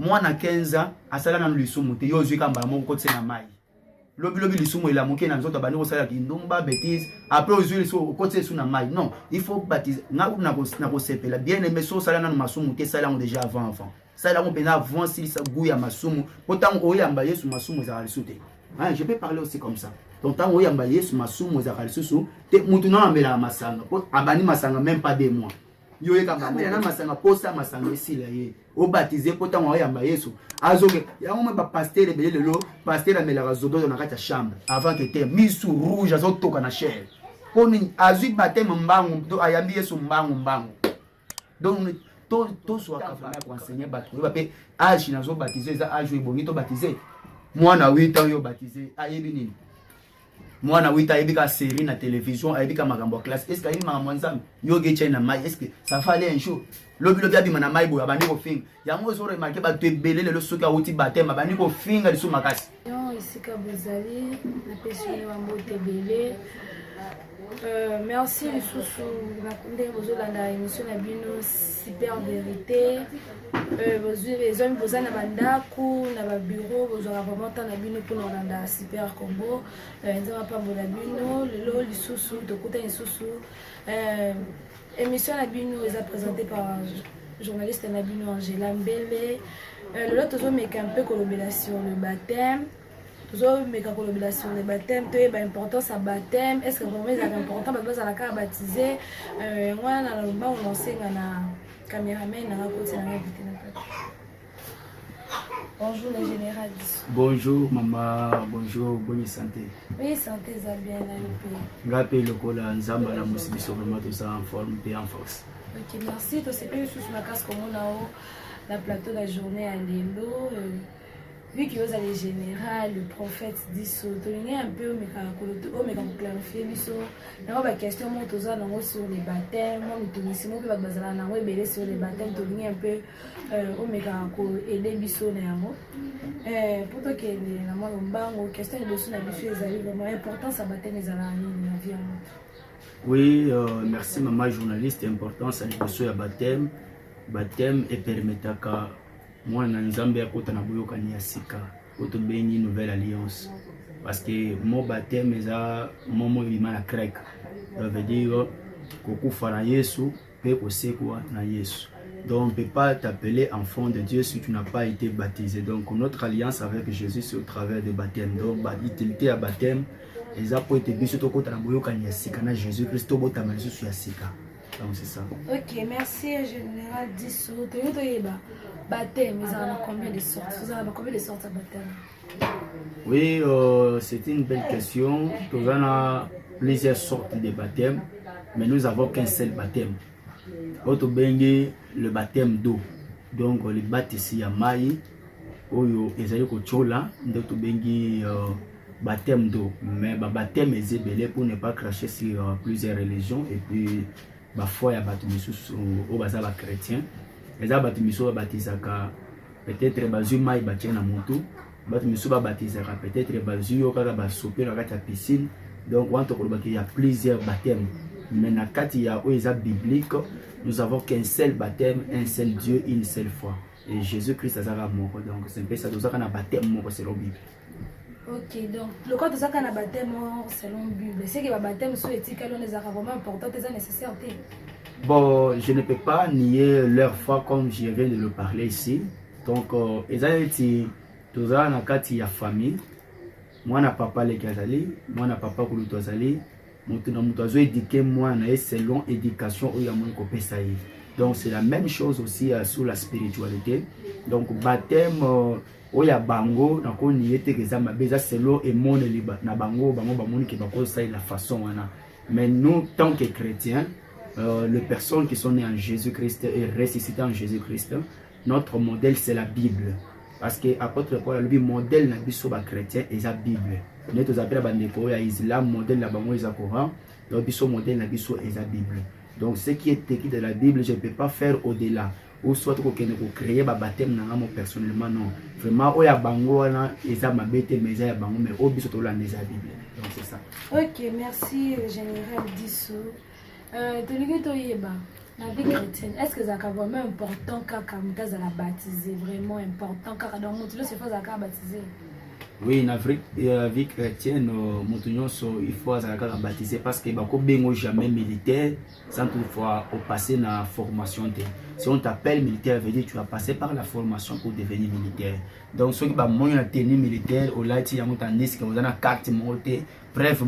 moi na 15 ans asala na lisumu te yo zwi kamba mon côté na mai lobi lisumu ila moké na nzoto bani ko sala kindumba bêtise après ozwi lisumu côté sous na mai non il faut baptiser na ko sepela bien aimé so sala na masumu te sala déjà avant sala on pena avant si ça gouya masumu autant oyamba Yesu masumu za lisuté hein je peux parler aussi comme ça donc tant oyamba Yesu masumu za lisusu te mutu na ambela masanga abani masanga même pas 2 mois yo ekamba na masanga posa masanga esila ye o baptiser pota wa yamba Yesu azoke ya ngoma ba pasteur ebele lelo pasteur amela razodo na kati ya chambre avant que te misu rouge azotoka na chair poni azui baptême mbangu to ayambi Yesu mbangu donc to soit capable de enseigner bato ba pe âge nazo baptiser za âge ebongi to baptiser mwana 8 ans yo baptiser ayebi nini mwana 8 ans ebika série na télévision ebika makambo classe est-ce que makambo nzambe yo geche na mai est-ce que ça fallait un show lobi abi mana mai boya bandi ko finga yango zo remarquer ba to ebele le soka uti batema bandi ko finga lisu makasi non ici ka bozali na personne wa mbote belé merci les sous na kunde bozolanda émission na bino super vérité les hommes posent na bandako na ba bureau bozora vraiment tant na bino pour na super combo nzama pa bola bino lelo lisusu tokuta lisusu émission na bino est présentée par journaliste na bino Angela Mbele lelo tozo meka un peu collaboration le baptême tozo meka collaboration le baptême to ba importance à baptême est-ce que vraiment c'est important parce que ça la ka baptiser moi na lomba on enseigne na caméraman na côté na invité na bonjour le général. Bonjour maman, bonjour, bonne santé. Oui, santé ça bien là le pays. Ngape lokola nzamba na musibiso vraiment tout ça en forme et en force. OK, merci. To c'est plus sous ma casque comme on a la plateau la journée à l'élo vu que vous allez général le prophète dit so to un peu mais quand clarifier biso na ba question mo to za nango sur les baptêmes mo to misimo ba bazala nango ebele sur les baptêmes to un peu o meka ko aider biso na yango pour to que na mo mbango question de biso na biso ezali vraiment important ça baptême ezala nini na vie. Oui, merci maman journaliste, importance à l'émission ya baptême et permetaka moi na nzambe akota na boyoka ni asika oto beni nouvelle alliance parce que mon baptême eza momo ibima na grec ça veut dire kokufa na Yesu pe kosekwa na Yesu donc on ne peut pas t'appeler enfant de Dieu si tu n'as pas été baptisé donc notre alliance avec Jésus c'est au travers de baptême donc l'utilité à baptême eza po ete biso to kota na boyoka ni asika na Jésus Christ bota malisu su asika. Donc c'est ça. OK, merci général Disso. Baptême, ils en ont combien de sortes? Vous en avez combien de sortes à baptême? Oui, c'est une belle question. Nous avons plusieurs sortes de baptêmes, mais nous n'avons qu'un seul baptême. Autre bengi le baptême d'eau. Donc le baptême à Maï, oyo ezali ko chola, d'autres bengi baptême d'eau. Mais baptême est belé pour ne pas cracher sur plusieurs religions et puis ba foi ya batu misusu o baza ba chrétien eza batu misusu ba batisaka peut-être bazu mai ba tena mutu batu misusu ba batisaka peut-être bazu yo kaka ba sopera kati ya piscine donc wanto ko baki ya plusieurs baptêmes mais na kati ya o eza biblique nous avons qu'un seul baptême un seul Dieu une seule foi et Jésus-Christ azaka moko donc c'est un peu ça dozaka na baptême moko selon Bible. OK, donc le cas de ça qu'on a baptême selon Bible, c'est que le baptême soit éthique, on est vraiment important, c'est nécessaire. Bon, je ne peux pas nier leur foi comme je viens de le parler ici. Donc, ils ont été tous dans la carte de famille. Moi, na papa les Gazali, moi na papa Koulutozali, mon tozo éduqué moi na selon éducation où il y a mon copé ça y. Donc, c'est la même chose aussi sur la spiritualité. Donc, baptême oya bango na ko niete que ça mabeza selo et mon liba na bango bamoni que bako ça la façon wana mais nous tant que chrétiens les personnes qui sont nées en Jésus-Christ et ressuscitées en Jésus-Christ notre modèle c'est la Bible parce que apôtre Paul le modèle na biso ba chrétien et la Bible nous tous appelés bandeko ya islam modèle la bango isa Coran donc biso modèle na biso et la Bible donc ce qui est écrit de la Bible je ne peux pas faire au-delà ou soit que nous créer ba baptême na moi personnellement non vraiment oya bango na eza mabete mais eza ya bango mais obiso to la neza Bible donc c'est ça. OK, merci général Disso. To lingi to yeba La vie chrétienne, est-ce que c'est vraiment important quand tu es baptisé? Vraiment important quand dans le monde, c'est pas baptisé. Oui, la vie chrétienne, il faut être baptisé parce que beaucoup jamais militaire sans toutefois passer la formation. Si on t'appelle militaire, veut dire que tu as passé par la formation pour devenir militaire. Donc, ceux qui ont une tenue militaire, au light, il y a une carte, bref,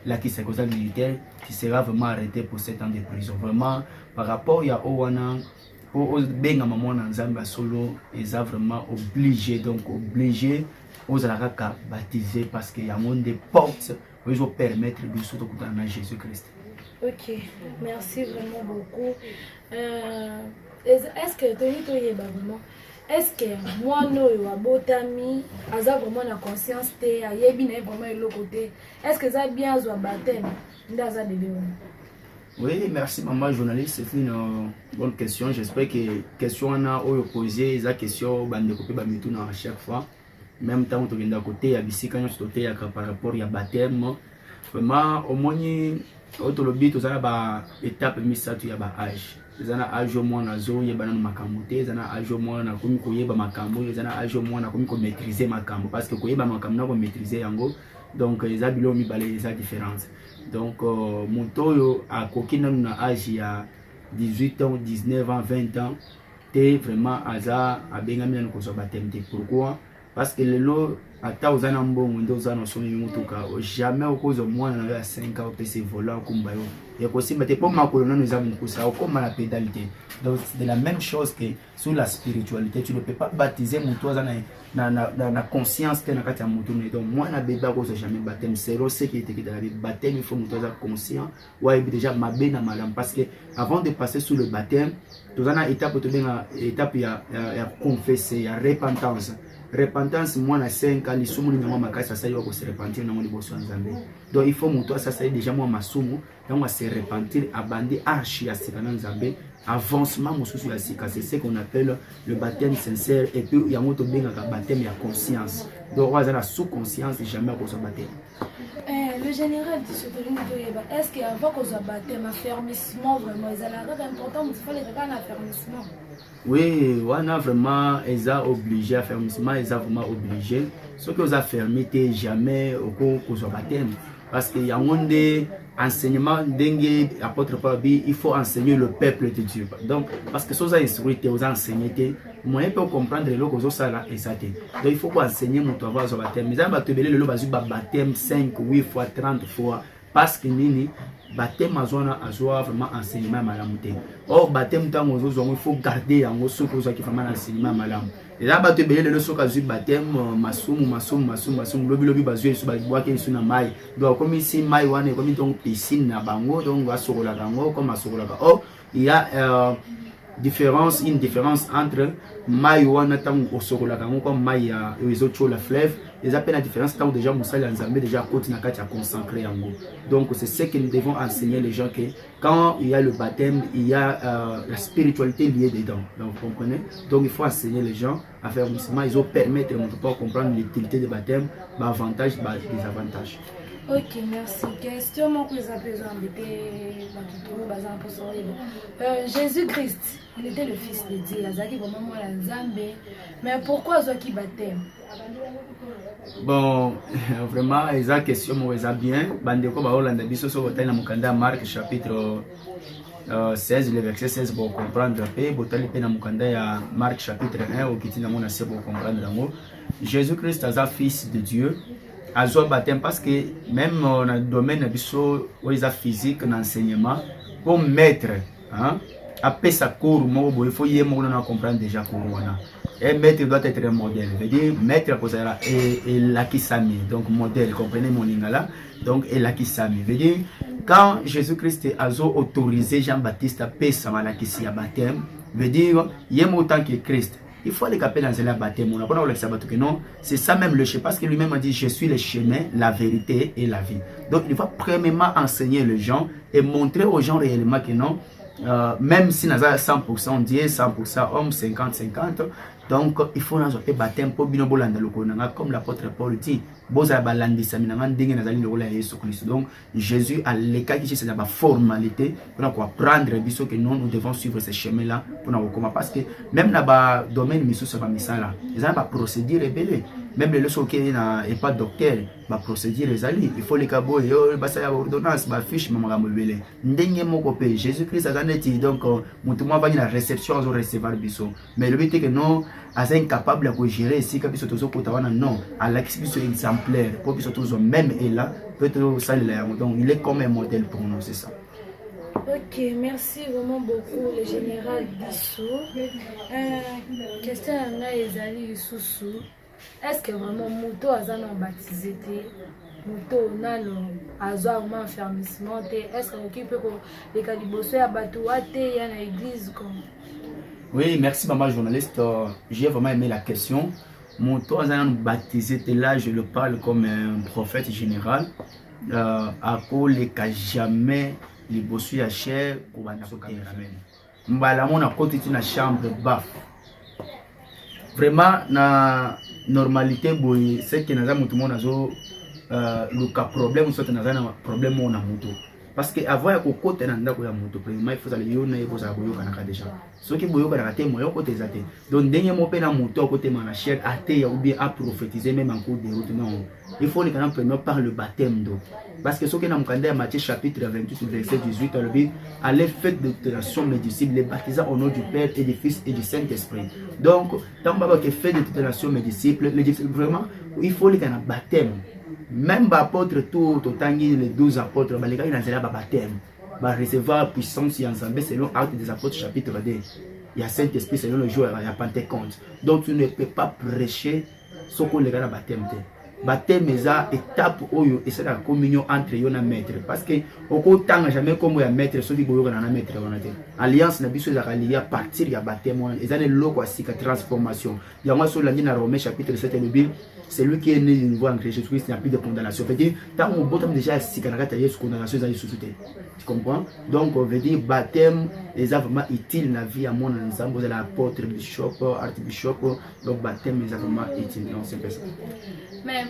la qui s'est militaire, tu seras vraiment arrêté pour 7 ans de prison. Vraiment, par rapport à Owana, pour bien à maman dans Zamba solo, ils sont vraiment obligés, donc obligés aux Araka baptisés parce qu'il y a des portes où ils vont permettre de se retrouver dans Jésus-Christ. Ok, merci vraiment beaucoup. Est-ce que tu es vraiment? Est-ce que moi, nous, Abotami, Aza vraiment la conscience, Ayebi n'est vraiment de l'autre côté? Est-ce que ça a bien à baptême? Oui, merci maman journaliste, c'est une bonne question. J'espère que la question a posée, la question va à chaque fois. Même temps, tu viens à côté, il y a ici quand tu es par rapport à baptême. Vraiment, au moins, tu as une étape, tu as âge. Zana âge au moins na zo yeba na makambo zana âge au moins na komi koyeba makambo zana âge au moins na komi ko maîtriser makambo parce que koyeba makambo na ko maîtriser yango donc les abilo mi balé les différence donc montoyo a kokina na âge ya 18 ans 19 ans 20 ans té vraiment aza abengami na ko so baptême. Pourquoi? Parce que le lot ata ozana mbongo ndo ozana somi mutuka jamais okozo mwana na 5 ans pese volant kumba yo et possible te pour makolo na nous avons ça comme la pédalité. Donc c'est de la même chose que sur la spiritualité, tu ne peux pas baptiser mon toi na conscience que na kati ya mutu. Donc moi na bébé ko jamais baptême c'est ce qui était dans la baptême il faut mon toi conscient ouais déjà mabé na malam parce que avant de passer sur le baptême tu as une étape to benga étape ya confesser ya repentance. Repentance moi na 5 ans les sumu ni moi makasa ça yo ko se repentir na mo liboso nzambe. Donc il faut monto ça c'est déjà moi masumu donc on se repentir abandi archi ya sikana nzambe avancement mosusu ya sika c'est ce qu'on appelle le baptême sincère et puis ya moto benga ka baptême ya conscience. Donc on a la sous conscience jamais ko so baptême. Le général dit ce que est-ce qu'avant qu'on soit baptême affermissement vraiment ils allaient important il fallait faire un affermissement. Oui, on a vraiment obligé à faire ils ont vraiment obligé. Ce que vous avez fermé, jamais au cours de baptême. Parce qu'il y a un enseignement dengue apôtre Pabi, il faut enseigner le peuple de Dieu. Donc, parce que si vous avez instruit, vous avez enseigné, moi je peux comprendre le que vous avez exaté. Donc, il faut enseigner mon travail sur le baptême. Mais ça va baptême 5, 8 fois, 30 fois. Parce que nini baptême azona azwa vraiment enseignement malamuté. Or baptême tant il faut garder en ce que qui vraiment enseignement malam. Et là bato belé le soka zu baptême masumu lobi bazue su ba ke su na mai. Donc comme ici mai wane comme donc piscine na bango donc va sokola bango comme asokola. Or il y a une différence entre mai wana tango osokola bango comme mai ya ezo la fleuve. Les appels la différence quand déjà Moussa Nzambe déjà côté na kati a consacré en gros. Donc c'est ce que nous devons enseigner les gens que quand il y a le baptême, il y a la spiritualité liée dedans. Donc vous comprenez? Donc il faut enseigner les gens à faire musulman, ils ont permettre de comprendre l'utilité du baptême, l'avantage, les avantages. Ok, merci. Question que vous avez Jésus-Christ, il était le fils de Dieu. Mais pourquoi Zoki baptême? Bon, vraiment, ils ont question, moi, ils ont bien. Bandeko Baolanda, Bisso, Sogotay, Namukanda, Marc, chapitre 16, le verset 16, pour comprendre la paix. Botali Pena Mukanda, Marc, chapitre 1, au Kitina Monasé, pour comprendre l'amour. Jésus-Christ, est fils de Dieu. Azo baptême parce que même dans le domaine de physique, l'enseignement, pour mettre, après sa cours, il faut y comprendre déjà cours. Et maître doit être un modèle. Je veux dire, maître est l'akisami, donc modèle, comprenez mon lingala, donc est l'akisami. Je veux dire, quand Jésus-Christ a autorisé Jean-Baptiste à payer sa malakisi à baptême, je veux dire, il est autant que Christ. Il faut aller caper dans le baptême. On a pas que non, c'est ça même le chemin. Parce que lui-même a dit, je suis le chemin, la vérité et la vie. Donc il va premièrement enseigner les gens et montrer aux gens réellement que non, même si nous avons 100% Dieu, 100% homme, 50-50, donc il faut nous faire baptême pour bien bolanda lokonanga comme l'apôtre Paul dit. Boza balandi saminanga ndenge nazali lokola ya Yesu Christ. Donc Jésus a l'écart qui c'est la formalité pour apprendre biso que nous devons suivre ce chemin là pour nous comment parce que même dans ba domaine miso ça va misala. Ils ont pas procédure rebelle. Même les leçons qui na et pas docteur, ba procédure les ali, il faut les cabo yo ba ça ordonnance ba fiche mama mobile. Ndenge moko pe Jésus Christ a dit donc mutu mwa va na réception zo recevoir biso. Mais le but est que non as incapable de gérer si que biso tozo kotawana non, à l'explication exemplaire pour biso tozo même et là peut-être ça donc il est comme un modèle pour nous, c'est ça. Ok, merci vraiment beaucoup le général Bissou. Question à nga ezali Isusu. Est-ce que vraiment Moto a baptisé Moto nano azwa vraiment enfermissement? Est-ce que peut les calibosso à Batouate y a l'église comme? Oui, merci maman journaliste. J'ai vraiment aimé la question. Moto a baptisé là, je le parle comme un prophète général. À cause les jamais les bossu à cher pour banaso cameraman. Mbala mon a côté une chambre baf. Vraiment na normalité boy c'est que naza mutu mon azo le cas problème soit naza na problème mon na mutu parce que avant ya kokote na ndako ya mutu premièrement il faut aller yona et posa boyo kana déjà ce qui boyo kana te moyo côté zate donc dernier mot pe na mutu côté mana cher até ou bien à prophétiser même en cours de route non il faut les kana premièrement par le baptême donc parce que ce qui est dans le Matthieu chapitre 28 verset 18 allez faites d'obtention mes disciples les baptisant au nom du Père et du Fils et du Saint-Esprit. Donc tant que fait d'obtention mes disciples les disciples vraiment il faut les kana baptême même apôtre tout autant les 12 apôtres les gars ils ont un baptême va recevoir puissance et ensemble selon Actes des apôtres chapitre 2 il y a Saint-Esprit selon le jour il y a Pentecôte donc tu ne peux pas prêcher ce qu'on les gars baptême baptême eza étape oyo et c'est la communion entre yo na maître parce que oko tanga jamais comme ya maître so biboyo na maître wana te alliance na biso ezaka lié à partir ya baptême wana ezane loko asika transformation ya moi sur la ligne na Romains chapitre 7 le Bible c'est lui qui est né de nouveau en Christ Christ il n'y a plus de condamnation veut dire tant on botam déjà asika na kata Yesu condamnation ezali sous-sauté tu comprends donc on veut dire baptême est vraiment utile na vie à mon ensemble de l'apôtre bishop archbishop donc baptême est vraiment utile donc c'est ça. Mais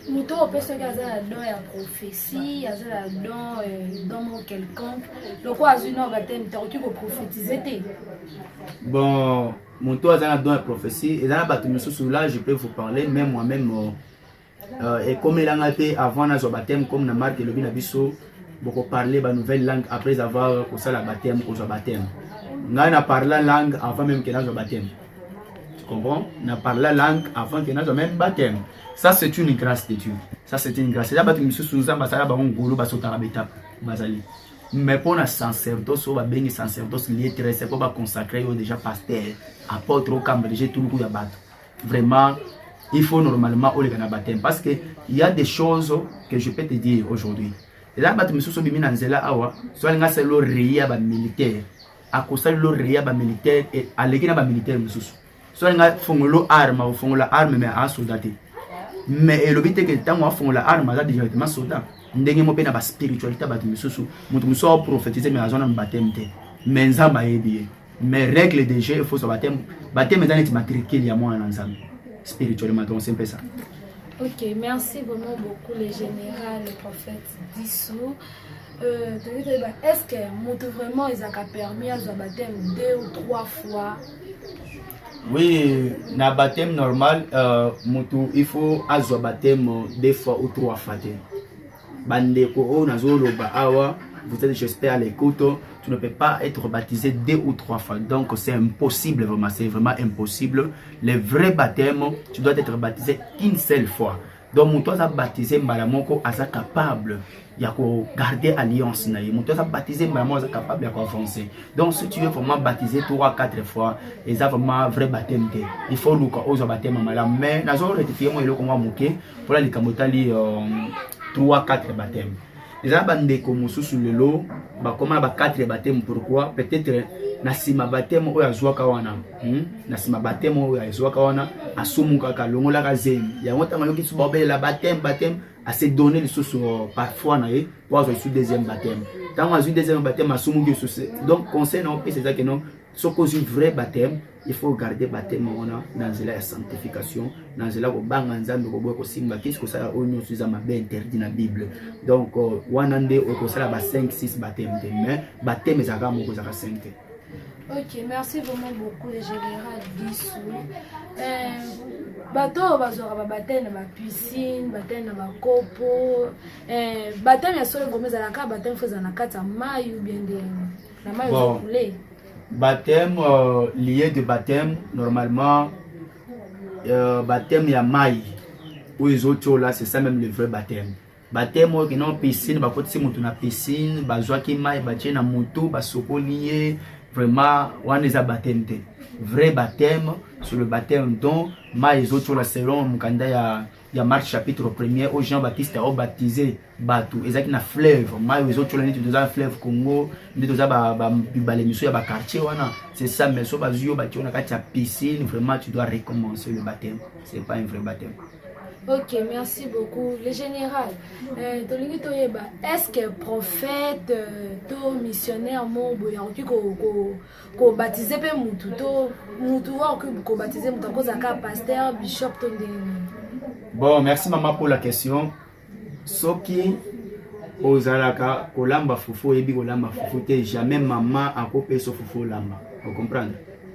Moto peut se gazer la don ya prophétie, gazer la don quelconque. Le quoi a une baptême, tu peux prophétiser. Bon, Moto a don ya prophétie et dans la baptême sous là je peux vous parler même moi-même et comme il a été avant na baptême comme na marque le bina biso beaucoup parler ba nouvelle langue après avoir ça la baptême au baptême. On a parlé la langue avant même que na baptême. Tu comprends? On a parlé la langue avant que na même baptême. Ça c'est une grâce de Dieu. Ça c'est une grâce. Là baptême sous nous ambassadeur ba ngolo ba sota ba étape bazali. Mais pour la sacerdoce, on va bien sacerdoce lié très c'est pour consacrer déjà pasteur, apôtre au camp j'ai tout le coup de battre. Vraiment, il faut normalement au le baptême parce que il y a des choses que je peux te dire aujourd'hui. Et là baptême sous bimi na nzela awa, soit nga c'est le ria ba militaire. À cause le ria ba militaire et à l'équipe ba militaire sous. Soit nga fongolo arme ou fongola arme mais à soldat. Mais le but est que tant qu'on font la arme, ça directement soldat. Ndenge mo pe na ba spiritualité ba tumususu, mutu muso prophétiser mais azona baptême te. Mais nzamba yebi. Mais règle de jeu il faut se baptême. Baptême dans les matricule ya moi en nzamba. Spirituellement donc c'est un peu ça. Ok, merci vraiment beaucoup le général, le prophète Bissou. Est-ce que mutu vraiment ils a permis à ce baptême 2 ou 3 fois? Oui, na baptême normal, il faut avoir baptême 2 fois ou 3 fois. Bandeko o nazolo ba awa, vous êtes j'espère à l'écoute, tu ne peux pas être baptisé 2 ou 3 fois. Donc c'est impossible vraiment, c'est vraiment impossible. Le vrai baptême, tu dois être baptisé une seule fois. Donc mon toi a baptisé malamoko asa capable ya ko garder alliance na ye. Mon toi a baptisé malamoko asa capable ya ko avancer. Donc si tu veux vraiment baptiser 3 4 fois, et ça vraiment vrai baptême te. Il faut luka ozo baptême malam mais nazo rectifier moi eloko moi moké pour la likamotali 3 4 baptêmes. Les gens bandeko mususu lelo ba koma ba 4 baptême. Pourquoi? Peut-être na sima baptême oyo azwaka wana na sima baptême oyo azwaka wana asumuka ka longola ka zemi ya ngota mayoki su babelela baptême à se donner les sources parfois na ye pour avoir su deuxième baptême. Tant azui deuxième baptême asumuki source. Donc conseil non c'est ça que non so cause un vrai baptême, il faut garder baptême dans la sanctification, dans la banga nzambe ko boy ko simba qu'est-ce que ça onyo su za mabe interdit na Bible. Donc wanande o ko sala ba 5 6 baptême mais baptême za ka moko za ka 5. Ok, merci vraiment beaucoup le général Bissou. Bateau bazora baptême na piscine, baptême na bakopo, baptême ya solo ngomeza la ka baptême faza na kata mai ou bien de na mai au couler. Baptême lié de baptême normalement baptême ya mai ou les autres là c'est ça même le vrai baptême. Baptême qui non piscine ba koti mutu na piscine bazwa ki mai ba tena mutu ba sokolié vraiment on les a baptême. Vrai baptême sur le baptême dont mai les autres là selon mukanda ya Marc chapitre 1er où Jean-Baptiste a baptisé batou ezaki na fleuve mai les autres là ni tu dans fleuve Congo ni tu za ba l'émission ya ba quartier wana c'est ça mais so bazio ba tu na kati piscine vraiment tu dois recommencer le baptême c'est pas un vrai baptême. Ok, merci beaucoup. Le général, est-ce que prophète, to missionnaire, mon boyau, ko baptisé pe mutu, to mutu wa ko baptisé mutu ko zaka pasteur, bishop to de. Bon, merci maman pour la question. Soki ozalaka kolamba fufu ebi kolamba fufu te jamais maman akope so fufu lamba. Vous comprenez?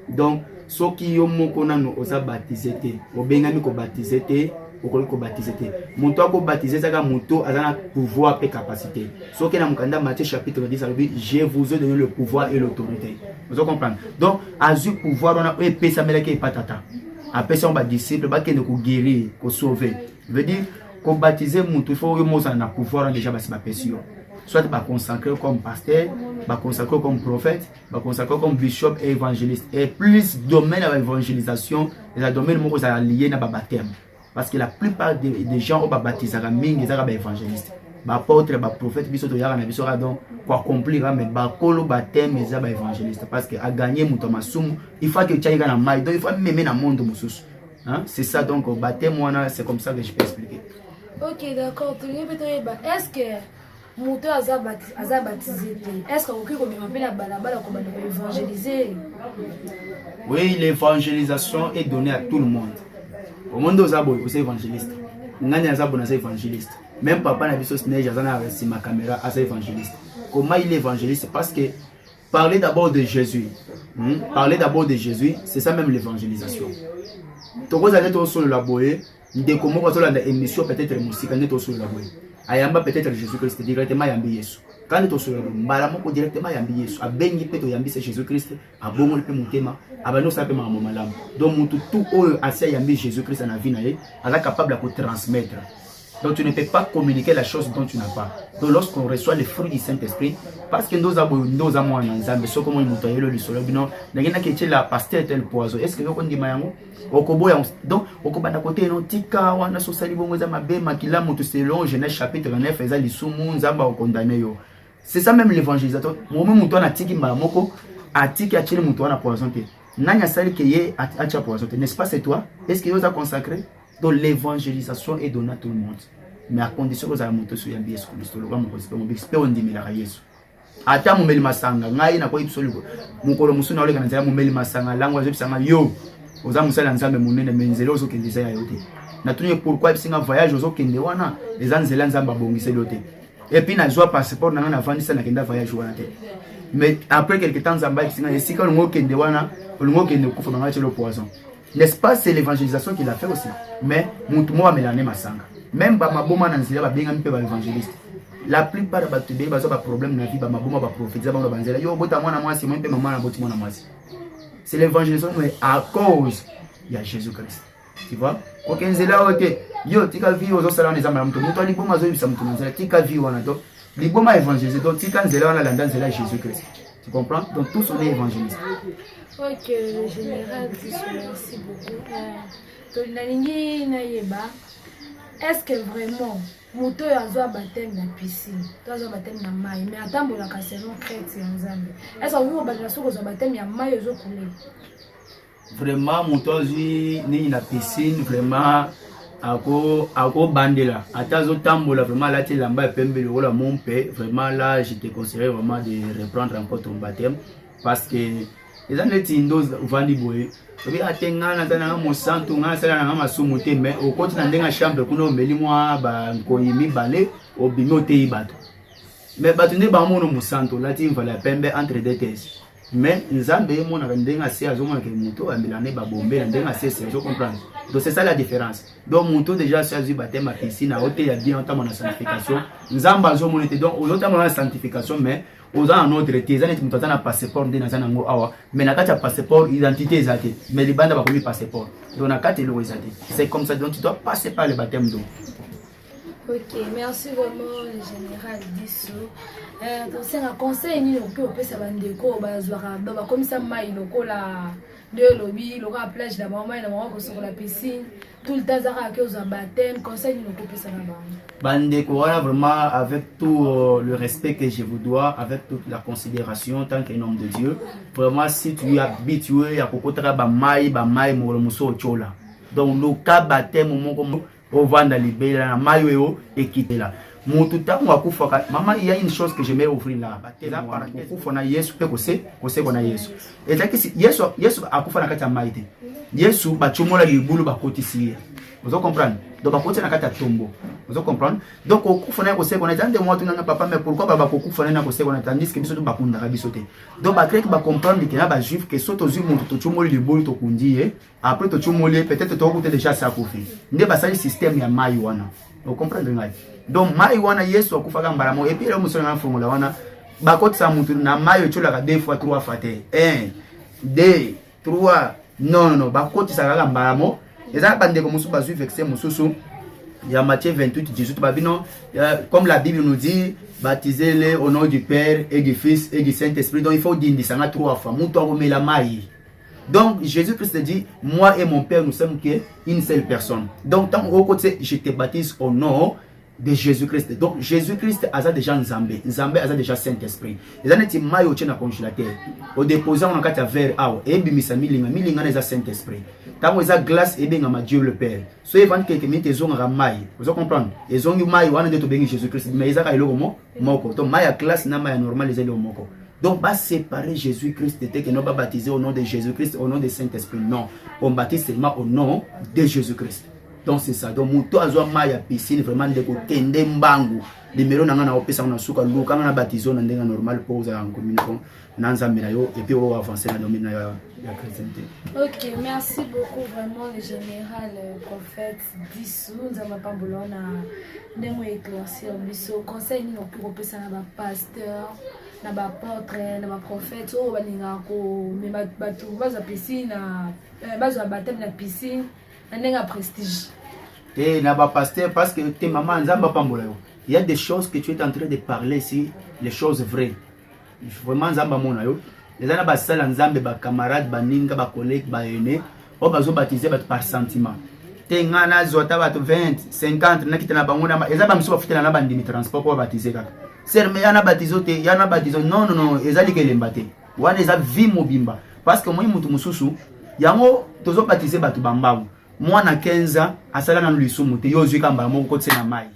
Donc soki yo moko nano oza baptisé te, obengami ko baptisé te. Ko baptiser te moto ako baptiser saka moto azana pouvoir et capacité so que na mukanda Matthieu chapitre 10 je vous ai donné le pouvoir et l'autorité. Vous comprenez? Donc azu pouvoir on a pesa meleke patata après ça on va disciple ba kende ko guérir ko sauver veut dire ko baptiser moto il faut yo moza na pouvoir déjà ba si ba pesio soit ba consacrer comme pasteur ba consacrer comme prophète ba consacrer comme bishop et évangéliste et plus domaine à l'évangélisation les domaines moko ça lié na ba baptême. Parce que la plupart des gens ont baptisé à mingi za ba évangéliste ba apôtre ba prophète biso to yaka na biso donc pour accomplir mais ba kolo baptême za ba évangéliste parce que à gagner muto masumu il faut que tu ailles dans mai donc il faut même na monde mususu hein c'est ça donc baptême wana c'est comme ça que je peux expliquer. OK d'accord tu veux peut-être est-ce que muto aza baptisé est-ce que oki ko me la balabala ko ba évangéliser? Oui, l'évangélisation est donnée à tout le monde. Au monde aux abois, vous êtes évangéliste. Ngani azabo na évangéliste. Même papa na biso sneige azana avec ma caméra à évangéliste. Comment il est évangéliste? Parce que parler d'abord de Jésus. Parler d'abord de Jésus, c'est ça même l'évangélisation. Toko za neto sur la boye, de comment on la émission peut-être musique neto sur la boye. Ayamba peut-être Jésus-Christ directement yambi Yesu. Quand tu sur mbala moko directement yambi Yesu. Abengi peto yambi c'est Jésus-Christ, abongo pe mutema, abano sa pe mama malamu. Donc mutu tout oyo asia yambi Jésus-Christ na vie na ye, ala capable de transmettre. Donc tu ne peux pas communiquer la chose dont tu n'as pas. Donc lorsqu'on reçoit les fruits du Saint-Esprit, parce que nous avons un ensemble, ce comment nous taillons le sol, non, n'ayant que la pasteur tel poison. Est-ce que vous dit mayango? Okoboya donc okobanda côté non tika wana so sali bongo za mabe makila mutu selon Genèse chapitre 9 eza lisumu nzamba okondamné yo. C'est ça même l'évangélisateur. Moi mutu na tiki moko atiki achile mutu wana poison te. Nanya sali que ye acha poison te. N'est-ce pas c'est toi? Est-ce que vous a consacré? Donc l'évangélisation est donnée à tout le monde. Mais à condition que vous avez monté sur Yambi Yesu Christ. Le grand monsieur, on expert on dit mais la Yesu. Ata mumeli masanga ngai na kwa ibsolo. Mukolo musuna ole kana nzela mumeli masanga lango azobisanga yo. Oza musala nzambe munene menzelo zo kendisa ya yote. Na tunye pourquoi ibsinga voyage zo kende wana les anzela nzamba bongise yote. Et puis na joie passeport na na vandisa na kenda voyage wana te. Mais après quelque temps nzamba ibsinga esika ngo kende wana, ngo kende kufa na ngachelo poison. N'est-ce pas, c'est l'évangélisation qu'il a fait aussi. Mais Moutouma a mélangé Massanga. Même Bamaboma Nanzila va bien un peu l'évangéliste. La plupart de Batubé, ils ont des problèmes dans la vie, Bamaboma va prophétiser, Bamaboma va banzela. Yo, bota moi na moi, c'est moi, maman na boti moi na moi. C'est l'évangélisation, mais à cause, il y a Jésus-Christ. Tu vois? Ok, Nzela, ok. Yo, tika vie aux autres salons des amas. Moutouma liboma zo ibisa Moutouma Nzela, tika vie wana to. Liboma évangélisé, donc tika Nzela wana landa Nzela Jésus-Christ. Tu comprends? Donc tous sont des évangélistes. Ok, le général, merci beaucoup. Est-ce que vraiment moto oyo azwa baptême na piscine to azwa baptême na mai mais atambolaka selon crête ya nzambe est-ce que vous bazala soki ozwa baptême ya mai ozokulela vraiment moto azwi nini na piscine vraiment ako bandela ata azotambola vraiment alati elamba ya pembe lokola mompe vraiment là je te conseillerais vraiment de reprendre encore ton baptême parce que eza neti ndo ovandi boye obi ate nga naza nanga mosantu nga nasala nanga masumu te mais okoti na ndenge ya chambre kuna omeli mwa bankoyi mibale obimi oteyi bato mais bato nde bamono mosantu olati mvala ya pembe entre deux thèses mais nzambe emonaka ndenge ase azomonaka moto ambela ne babombela ndenge ase je comprendre donc c'est ça la différence donc moto déjà si azwi batema piscine aoteya bien otama na sanctification nzambe azomona te donc ozotama na sanctification mais oza en autre te eza neti moto aza na passeport nde naza nango awa mais na kati ya passeport identité eza te mais libanda bakomi passeport donc na kati eloko eza te c'est comme ça donc tu dois passer par le baptême d'eau. Ok, merci vraiment le général Disso. C'est un conseil ni on peut opesa bandeko bazwaka bakomisa mai lokola de lobby lokola plage la maman na maman sur la piscine tout le temps zaka ke aux baptême conseil ni on peut opesa na bandeko voilà vraiment avec tout le respect que je vous dois avec toute la considération tant qu'un homme de Dieu vraiment si tu es habitué à kokotaka ba mai mo muso chola donc le cas baptême moko ovanda libela na mayo yo ekitela mutu tango akufaka mama il y a une chose que j'aimerais offrir là batela par kufa na Yesu pe kose na Yesu ezaki si Yesu akufa na kati ya maite Yesu bachomola libulu bakotisi vous comprendre donc bakoti na kati ya tombo vous comprendre donc okufa na kose na tande moi tunanga papa mais pourquoi baba kokufa na kose na tandis que biso to bakunda biso te donc ba crête ba comprendre que na ba juif que soto zu mutu to chomola libulu to kundi après to chomole peut-être to okuté déjà ça kofi nde basali système ya mai wana vous comprenez ngai donc mai wana Yesu akufaka mbala mo et puis le musolo na formula wana bakotisa mutu na mai ocholaka 2 fois 3 fois te 1 2 3 non bakotisa kaka mbala mo eza bandeko musu bazui vexé mususu ya Matthieu 28 Jésus babino comme la Bible nous dit baptisez-les au nom du Père et du Fils et du Saint-Esprit donc il faut dire ça 3 fois mutu akomela mai. Donc Jésus-Christ dit moi et mon Père nous sommes qu'une seule personne. Donc tant au côté je te baptise au nom de Jésus-Christ. Donc Jésus-Christ a déjà Nzambe a déjà Saint-Esprit. Les années mai au tient congélateur. Au déposant on a quatre verre awa et bimisa milinga na Saint-Esprit. Tant eza glace et bien Dieu le Père. So event quelques minutes ils ont mai. Vous comprenez? Ils ont eu mai wana de to bengi Jésus-Christ mais ils a eloko moko. Donc mai à glace na mai normal les eloko moko. Donc, pas séparer Jésus-Christ, que non pas baptiser au nom de Jésus-Christ, au nom de Saint-Esprit. Non, on baptise seulement au nom de Jésus-Christ. Donc, c'est ça. Donc, muto azwa maya piscine vraiment de côté ndembangu. Numéro nanga na opesa na suka luka na baptiser na ndenga normal pour za en communication nanza mirayo et puis on avancer dans le domaine la chrétienté. Ok, merci beaucoup vraiment le général prophète Disso nzamba pambolona ndemo éclaircir biso conseil ni pour opesa na ba pasteur na ba apôtre na ba prophète o baninga ko me batu baza piscine na baza baptême na piscine na ndenga prestige et na ba pasteur parce que tes maman nzamba pambola yo il y a des choses que tu es en train de parler ici les choses vraies vraiment nzamba mona yo les ana ba sala nzambe ba camarade ba ninga ba collègue ba aîné o bazo baptiser par sentiment te ngana zota bato 20 50 na kitana bangona eza ba mso bafutela na bandimi transport ko baptiser kaka serme yana baptizo te yana baptizo non ezali kelemba te wana eza vie mobimba parce que moi mutu mususu yango tozo baptiser bato bambamu mwana 15 ans asala na lisumu te yo zwika mbala moko kotse na mai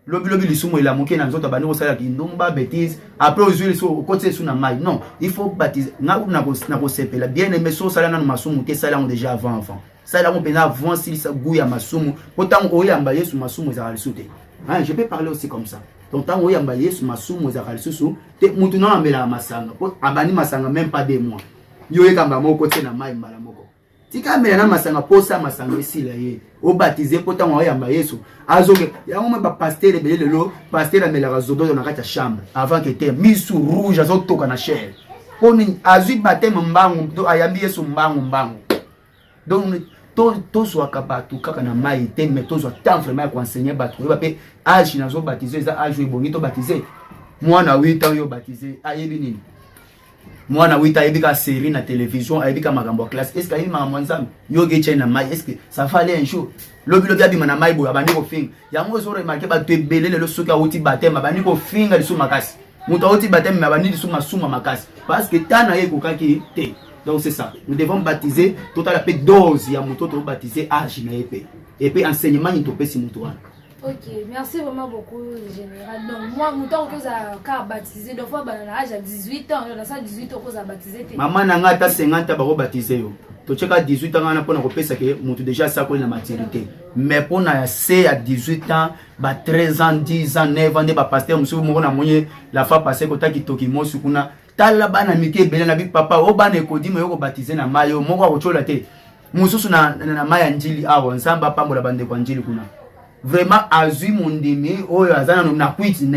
lobi lisumu ela moke na nzoto bani osala kindumba bêtise après ozwi so kotse su na mai non il faut baptiser na ko sepela bien aimé so sala na masumu te sala déjà avant sala mo pena avant si ça gouya masumu potango oyamba Yesu masumu za alisute hein je peux parler aussi comme ça donc tango oyamba Yesu masumu za alisusu te mutu na ambela masanga abani masanga même pas 2 mois yo ekamba moko kotse na mai mbala moko tika mela na masanga posa masanga esila ye o baptiser potango oyamba Yesu azoke yango me ba pasteur ebele lelo pasteur amela razodo na kati ya chambre avant que te misu rouge azotoka na chair poni azui baptême mbangu to ayambi Yesu mbangu donc to so akabatu kaka na mai te mais to so tant vraiment ko enseigner batu ba pe âge na zo baptiser za âge ebongi to baptiser mwana 8 ans yo baptiser ayebi nini mwana wita ayebika série na télévision ayebika makambo classe est-ce que ayebi makambo nzambe yo ge na mai est-ce que ça va aller un jour lobi abima na mai boya bandi ko finga yango zo remarquer ba te belele le soki awuti batema bandi ko finga lisu makasi muto awuti batema bandi lisu masuma makasi parce que tana ye kokaki te. Donc c'est ça, nous devons baptiser total la dose ya muto to baptiser âge na épée et puis enseignement ni to pesi muto wana. Ok, merci vraiment beaucoup, général. Donc, moi, mon temps que ça baptisé, deux fois, à l'âge à 18 ans, dans ça 18 ans, que ça baptisé. Maman n'a pas 50 ans, baptisé. Tu sais qu'à 18 ans, on a repéré ça que mon déjà ça la maturité. Mais pour na c'est à 18 ans, 13 ans, 10 ans, 9 ans, ba pasteur, monsieur, mon a moyen la fois passée quand tu toki mo sukuna. Tala bana mike bele na big papa, o bana ekodi mo yo baptisé na mayo, mo ko chola te. Mususu na maya njili awo, nsamba pambola bande kwa njili kuna. Vraiment azui mondimi oyo azana na kwiti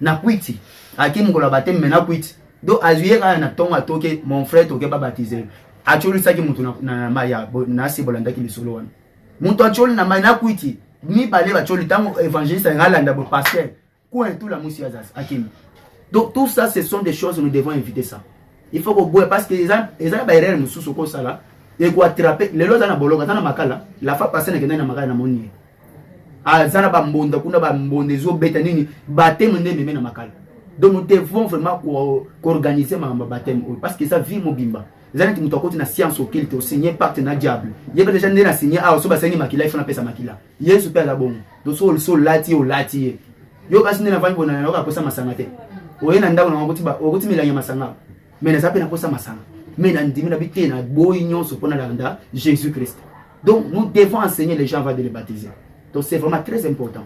na kwiti akimu kola batem mena kwiti do azui ka na tonga toke mon frère toke ba baptiser acholi saki mutu na maya na sibolanda ki lisolo wana mutu acholi na maya na kwiti ni bale ba choli tango évangéliste ngalanda bo pasteur ko tout la musi azas akimu. Donc tout ça ce sont des choses nous devons éviter ça. Il faut que boire parce que les gens ba erreur mususu ko sala et ko attraper les loza na boloka na makala la fa passer na kenda na makala na moni azana ba mbonda kuna ba mbonde zo beta nini baptême ndeme mena makala. Donc nous devons vraiment organiser ma baptême parce que ça vie mobimba zana ti mutokoti na science occulte au signer pacte na diable yeba déjà ndena signer a so ba sani makila ifuna pesa makila yesu pe la bongo do so lati o lati yo kasi ndena vangi bona na kosa masanga te oyena ndako na ngoti ba okuti milanya masanga mena zape na kosa masanga mena ndimi na bitena boy nyonso pona landa Jésus Christ. Donc nous devons enseigner les gens avant de les baptiser. Donc c'est vraiment très important.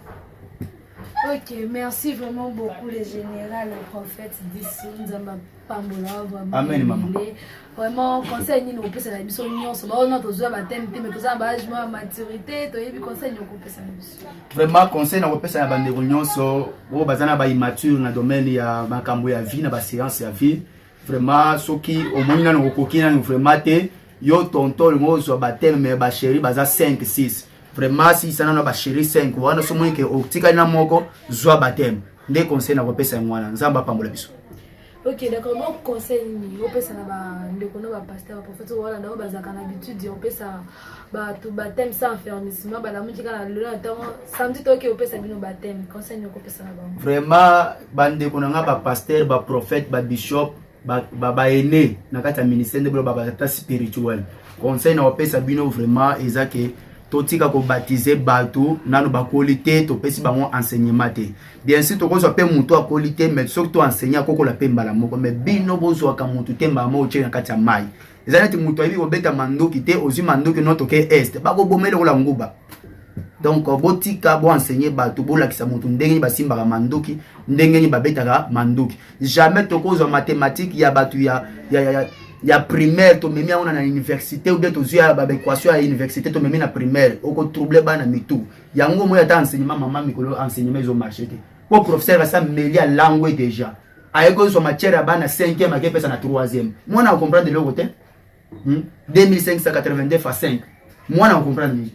Ok, merci vraiment beaucoup les généraux, les prophètes d'ici, Pambola, vraiment. Amen, maman. Vraiment, conseil ni nous peut ça la mission union, c'est bon notre joie baptême, mais tout ça âge maturité, toi et conseil nous peut ça la mission. Vraiment conseil na kopesa ya bande union so o bazana ba immature na domaine ya makambo ya vie na ba séance ya vie. Vraiment soki au moins na kokokina nous vraiment te yo tonto ngo so baptême mais ba chéri baza 5 6. Vraiment si ça n'a pas chéri 5 wana so moins que otika na moko zwa baptême nde conseil na kopesa ngwana nzamba pambola biso. Ok, d'accord. Donc, conseil, on peut ça ba pasteur, prophète, voilà, on a l'habitude, on peut ça tout baptême sans enfermissement, la musique à le temps, samedi ok, on peut ça bien baptême. Conseil, on peut ça là-bas. Vraiment, bande konanga ba pasteur, ba prophète, ba bishop, ba aîné, na kata ministère de ba spirituel. Conseil na opesa bino vraiment ezake totika ko baptiser bato nanu ba qualité to pesi bango enseignement te. Bien sûr to ko so pe muto a qualité mais surtout enseigner ko la pemba la moko mais bino bozo ka mutu temba mo che na kati ya mai. Ezalati muto abi ko beta mandoki te ozi mandoki no to ke est. Ba ko bomele ko la nguba. Donc botika bo enseigner bato bo la kisa mutu ndenge ba simba ka mandoki ndenge ni ba beta ka mandoki. Jamais to ko zo mathématique ya bato ya primaire to memi on na université ou bien to zia ba équation à université to memi na primaire o ko trouble ba na mitu yango mo ya ta enseignement maman mikolo enseignement zo marché te po professeur ça mêler à langue déjà ayeko so matière ba na 5e ma pesa na 3e moi na comprendre le côté 2582 fois 5 moi na comprendre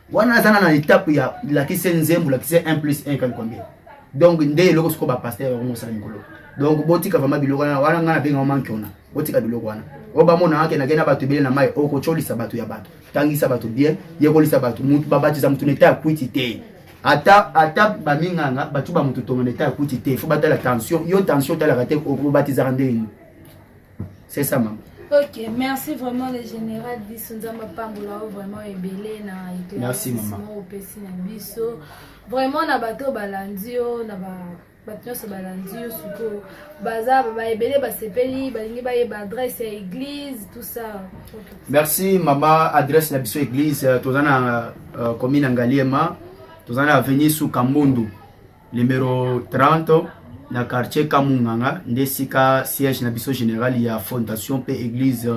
wana zana na étape ya la qui c'est nzembo la qui c'est 1 plus 1 combien donc ndé loko siko ba pasteur on sa mikolo donc botika vraiment biloko na wana ngana benga manki ona botika biloko wana oba mona wake na gena batu bile na mai oko cholisa batu ya batu tangisa batu bien yekolisa batu mutu babatiza mutu neta kwiti te ata baminganga batu ba mutu tonga neta kwiti te faut batala tension yo tension tala kate ko batiza randeni. C'est ça maman. Ok, merci vraiment les généraux d'Issunzamba Pambola, vraiment ébélé na été. Merci maman. Au PC na biso. Vraiment na bateau balandio na bateau se balandio suko baza ba ébélé ba sepeli balingi ba adresse à église tout ça. Merci maman, adresse la biso église tozana commune Ngaliema, tozana avenue sous Kambundu numéro 30 na quartier Kamunganga ndesika siège na biso général ya fondation pe église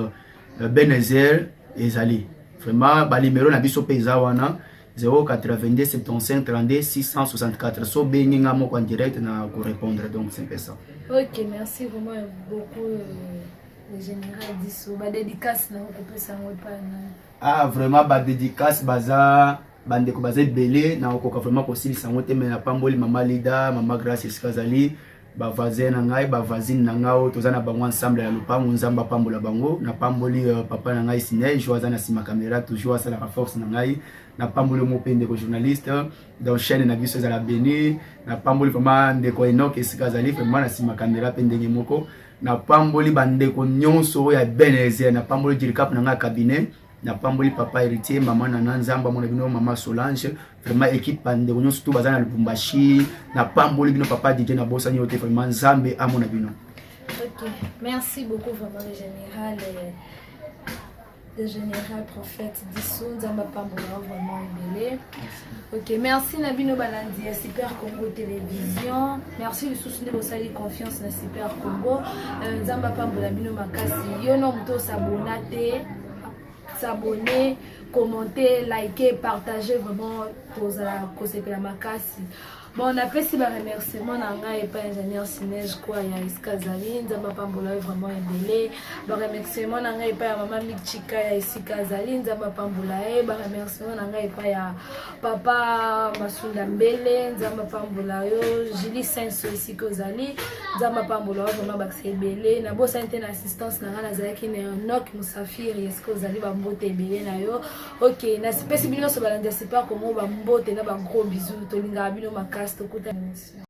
Benezer ezali vraiment ba numéro na biso pe zawana 082 75 32 664 so benginga moko en direct na ko répondre donc c'est ça. Ok, merci vraiment beaucoup le général diso ba dédicace na ko pesa ngo pa na vraiment ba dédicace baza bande ko bazé belé na ko vraiment ko silisa ngote mais na pamboli mama Lida mama Grace Skazali bavoisin na ngai bavoisine na ngao tozana bango ensemble ya lupango nzamba pambola bango na pamboli papa na ngai Sinej joaza na sima caméra toujours asala la force na ngai na pamboli mopende ko journaliste dans chaîne na biso za la Beni na pamboli vraiment ndeko Enoch esika zali vraiment na sima caméra pe ndenge moko na pamboli bandeko nyonso ya Benezer na pamboli dirikap na ngai cabinet na pamboli papa héritier maman na nzamba mona bino mama Solange vraiment équipe bande ko nyonso tout bazana Lubumbashi na pamboli bino papa DJ na bossa nyote vraiment nzambe amona bino. OK, merci beaucoup vraiment le général prophète Dissou nzamba pambola vraiment embelé. OK, merci Nabino Balandi à Super Congo Télévision. Merci le souci de votre confiance na Super Congo. Nzamba pambola bino makasi yo no mto s'abonner, commenter, liker, partager vraiment pour la cause la makasi. Bon, on a fait si ba remerciement nanga et pas ingénieur Sinej quoi ya Iskazali nzamba pambola vraiment embelé. Ba remerciement nanga et pas maman Michika ya Iskazali nzamba pambola ba remerciement nanga et pas ya papa Masunda Mbele nzamba pambola yo Julie Senso ici kozali nzamba pambola vraiment ba embelé na bossa interne assistance nanga na zaki ne Enoch Musafiri eskozali ba mbote embelé na yo. OK, na spécifiquement so balanda c'est pas comment ba mbote na ba gros bisous to linga bino makasi to kuta.